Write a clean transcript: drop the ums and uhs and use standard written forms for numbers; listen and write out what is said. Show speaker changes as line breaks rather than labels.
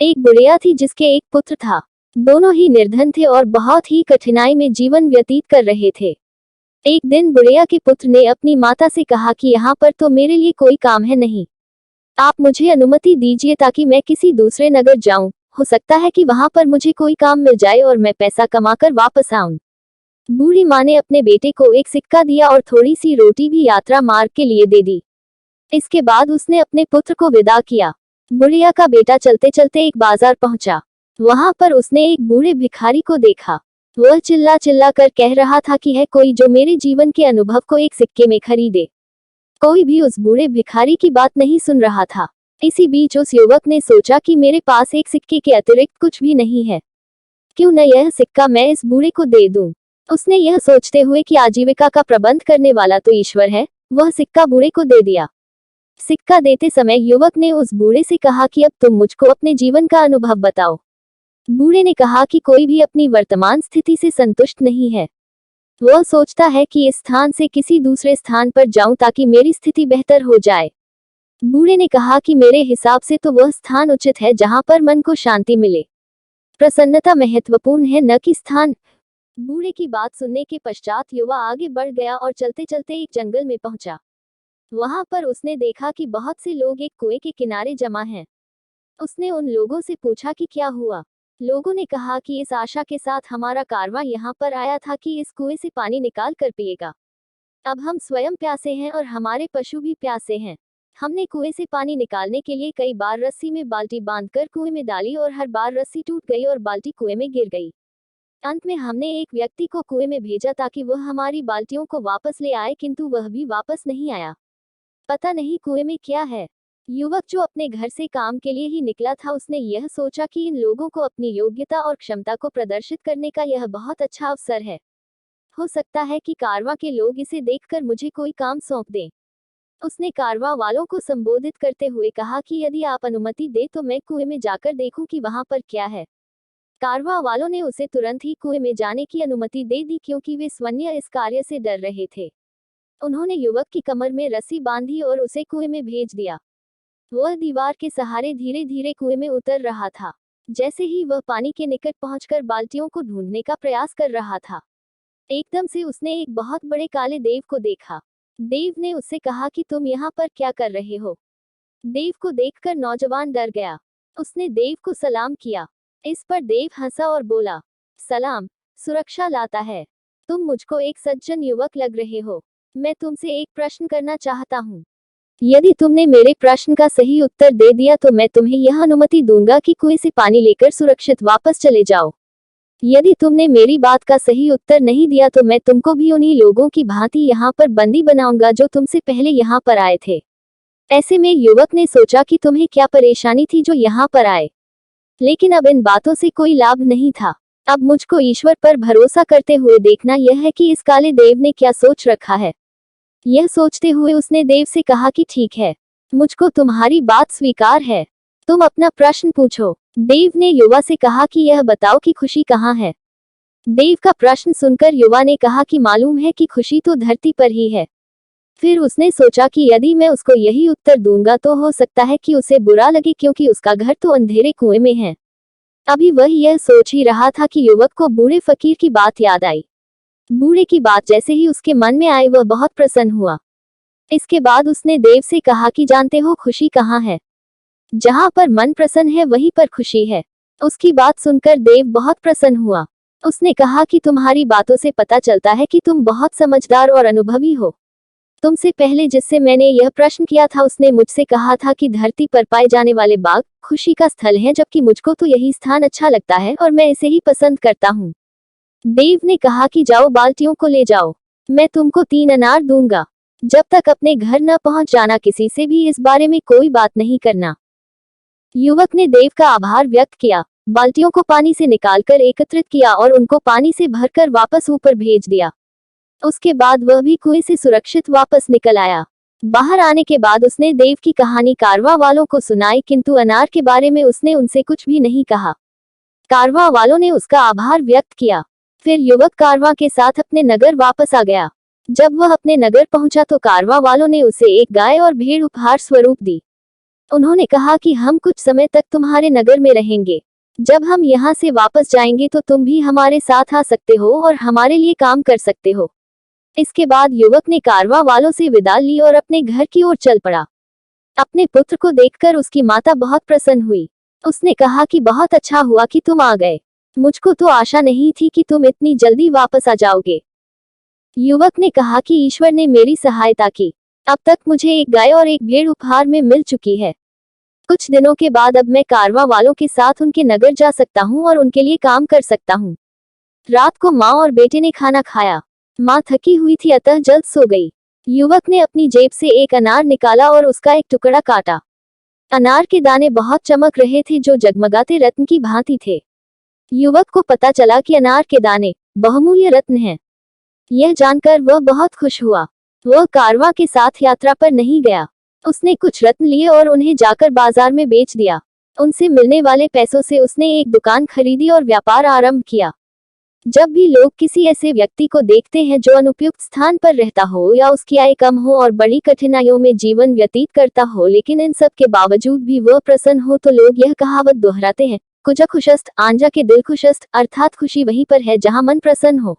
एक बुढ़िया थी जिसके एक पुत्र था। दोनों ही निर्धन थे और बहुत ही कठिनाई में जीवन व्यतीत कर रहे थे। एक दिन बुढ़िया के पुत्र ने अपनी माता से कहा कि यहाँ पर तो मेरे लिए कोई काम है नहीं, आप मुझे अनुमति दीजिए ताकि मैं किसी दूसरे नगर जाऊं। हो सकता है कि वहां पर मुझे कोई काम मिल जाए और मैं पैसा कमाकर वापस आऊं। बूढ़ी माँ ने अपने बेटे को एक सिक्का दिया और थोड़ी सी रोटी भी यात्रा मार्ग के लिए दे दी। इसके बाद उसने अपने पुत्र को विदा किया। बुढ़िया का बेटा चलते चलते एक बाजार पहुंचा। वहां पर उसने एक बूढ़े भिखारी को देखा। वह चिल्ला चिल्ला कर कह रहा था कि है कोई जो मेरे जीवन के अनुभव को एक सिक्के में खरीदे। कोई भी उस बूढ़े भिखारी की बात नहीं सुन रहा था। इसी बीच उस युवक ने सोचा कि मेरे पास एक सिक्के के अतिरिक्त कुछ भी नहीं है, क्यों न यह सिक्का मैं इस बूढ़े को दे दूं। उसने यह सोचते हुए कि आजीविका का प्रबंध करने वाला तो ईश्वर है, वह सिक्का बूढ़े को दे दिया। सिक्का देते समय युवक ने उस बूढ़े से कहा कि अब तुम मुझको अपने जीवन का अनुभव बताओ। बूढ़े ने कहा कि कोई भी अपनी वर्तमान स्थिति से संतुष्ट नहीं है। वह सोचता है कि इस स्थान से किसी दूसरे स्थान पर जाऊं ताकि मेरी स्थिति बेहतर हो जाए। बूढ़े ने कहा कि मेरे हिसाब से तो वह स्थान उचित है जहां पर मन को शांति मिले। प्रसन्नता महत्वपूर्ण है, न कि स्थान। बूढ़े की बात सुनने के पश्चात युवा आगे बढ़ गया और चलते चलते एक जंगल में पहुंचा। वहां पर उसने देखा कि बहुत से लोग एक कुएं के किनारे जमा हैं। उसने उन लोगों से पूछा कि क्या हुआ। लोगों ने कहा कि इस आशा के साथ हमारा कारवां यहाँ पर आया था कि इस कुएं से पानी निकाल कर पिएगा। अब हम स्वयं प्यासे हैं और हमारे पशु भी प्यासे हैं। हमने कुएं से पानी निकालने के लिए कई बार रस्सी में बाल्टी बांधकर कुएं में डाली और हर बार रस्सी टूट गई और बाल्टी कुएं में गिर गई। अंत में हमने एक व्यक्ति को कुएं में भेजा ताकि वह हमारी बाल्टियों को वापस ले आए, किंतु वह भी वापस नहीं आया। पता नहीं कुएं में क्या है। युवक जो अपने घर से काम के लिए ही निकला था, उसने यह सोचा कि इन लोगों को अपनी योग्यता और क्षमता को प्रदर्शित करने का यह बहुत अच्छा अवसर है। हो सकता है कि कारवां के लोग इसे देखकर मुझे कोई काम सौंप दें। उसने कारवां वालों को संबोधित करते हुए कहा कि यदि आप अनुमति दें तो मैं कुएं में जाकर देखूं कि वहां पर क्या है। कारवां वालों ने उसे तुरंत ही कुएं में जाने की अनुमति दे दी, क्योंकि वे स्वयं इस कार्य से डर रहे थे। उन्होंने युवक की कमर में रस्सी बांधी और उसे कुएं में भेज दिया। वह दीवार के सहारे धीरे धीरे कुएं में उतर रहा था। जैसे ही वह पानी के निकट पहुंचकर बाल्टियों को ढूंढने का प्रयास कर रहा था, एकदम से उसने एक बहुत बड़े काले देव को देखा। देव ने उससे कहा कि तुम यहाँ पर क्या कर रहे हो। देव को देखकर नौजवान डर गया। उसने देव को सलाम किया। इस पर देव हंसा और बोला, सलाम सुरक्षा लाता है। तुम मुझको एक सज्जन युवक लग रहे हो। मैं तुमसे एक प्रश्न करना चाहता हूँ। यदि तुमने मेरे प्रश्न का सही उत्तर दे दिया तो मैं तुम्हें यह अनुमति दूंगा कि कुएं से पानी लेकर सुरक्षित वापस चले जाओ। यदि तुमने मेरी बात का सही उत्तर नहीं दिया तो मैं तुमको भी उन्हीं लोगों की भांति यहाँ पर बंदी बनाऊंगा जो तुमसे पहले यहाँ पर आए थे। ऐसे में युवक ने सोचा कि तुम्हें क्या परेशानी थी जो यहाँ पर आए, लेकिन अब इन बातों से कोई लाभ नहीं था। अब मुझको ईश्वर पर भरोसा करते हुए देखना यह है कि इस काले देव ने क्या सोच रखा है। यह सोचते हुए उसने देव से कहा कि ठीक है, मुझको तुम्हारी बात स्वीकार है। तुम अपना प्रश्न पूछो। देव ने युवा से कहा कि यह बताओ कि खुशी कहाँ है। देव का प्रश्न सुनकर युवा ने कहा कि मालूम है कि खुशी तो धरती पर ही है। फिर उसने सोचा कि यदि मैं उसको यही उत्तर दूंगा तो हो सकता है कि उसे बुरा लगे, क्योंकि उसका घर तो अंधेरे कुएं में है। अभी वह यह सोच ही रहा था कि युवक को बूढ़े फकीर की बात याद आई। बूढ़े की बात जैसे ही उसके मन में आई, वह बहुत प्रसन्न हुआ। इसके बाद उसने देव से कहा कि जानते हो खुशी कहाँ है। जहाँ पर मन प्रसन्न है वहीं पर खुशी है। उसकी बात सुनकर देव बहुत प्रसन्न हुआ। उसने कहा कि तुम्हारी बातों से पता चलता है कि तुम बहुत समझदार और अनुभवी हो। तुमसे पहले जिससे मैंने यह प्रश्न किया था उसने मुझसे कहा था कि धरती पर पाए जाने वाले बाग खुशी का स्थल है, जबकि मुझको तो यही स्थान अच्छा लगता है और मैं इसे ही पसंद करता हूँ। देव ने कहा कि जाओ बाल्टियों को ले जाओ, मैं तुमको 3 अनार दूंगा। जब तक अपने घर न पहुंच जाना किसी से भी इस बारे में कोई बात नहीं करना। युवक ने देव का आभार व्यक्त किया, बाल्टियों को पानी से निकालकर एकत्रित किया और उनको पानी से भरकर वापस ऊपर भेज दिया। उसके बाद वह भी कुएं से सुरक्षित वापस निकल आया। बाहर आने के बाद उसने देव की कहानी कारवां वालों को सुनाई, किंतु अनार के बारे में उसने उनसे कुछ भी नहीं कहा। कारवां वालों ने उसका आभार व्यक्त किया। फिर युवक कारवां के साथ अपने नगर वापस आ गया। जब वह अपने नगर पहुंचा तो कारवां वालों ने उसे एक गाय और भेड़ उपहार स्वरूप दी। उन्होंने कहा कि हम कुछ समय तक तुम्हारे नगर में रहेंगे। जब हम यहाँ से वापस जाएंगे तो तुम भी हमारे साथ आ सकते हो और हमारे लिए काम कर सकते हो। इसके बाद युवक ने कारवां वालों से विदा ली और अपने घर की ओर चल पड़ा। अपने पुत्र को देखकर उसकी माता बहुत प्रसन्न हुई। उसने कहा कि बहुत अच्छा हुआ कि तुम आ गए। मुझको तो आशा नहीं थी कि तुम इतनी जल्दी वापस आ जाओगे। युवक ने कहा कि ईश्वर ने मेरी सहायता की। अब तक मुझे एक गाय और एक भेड़ उपहार में मिल चुकी है। कुछ दिनों के बाद अब मैं कारवां वालों के साथ उनके नगर जा सकता हूँ और उनके लिए काम कर सकता हूँ। रात को माँ और बेटे ने खाना खाया। माँ थकी हुई थी अतः जल्द सो गई। युवक ने अपनी जेब से एक अनार निकाला और उसका एक टुकड़ा काटा। अनार के दाने बहुत चमक रहे थे जो जगमगाते रत्न की भांति थे। युवक को पता चला कि अनार के दाने बहुमूल्य रत्न हैं। यह जानकर वह बहुत खुश हुआ। वह कारवां के साथ यात्रा पर नहीं गया। उसने कुछ रत्न लिए और उन्हें जाकर बाजार में बेच दिया। उनसे मिलने वाले पैसों से उसने एक दुकान खरीदी और व्यापार आरंभ किया। जब भी लोग किसी ऐसे व्यक्ति को देखते हैं जो अनुपयुक्त स्थान पर रहता हो या उसकी आय कम हो और बड़ी कठिनाइयों में जीवन व्यतीत करता हो लेकिन इन सब के बावजूद भी वह प्रसन्न हो तो लोग यह कहावत दोहराते हैं, कुजा खुशस्त आंजा के दिल खुशस्त, अर्थात खुशी वहीं पर है जहां मन प्रसन्न हो।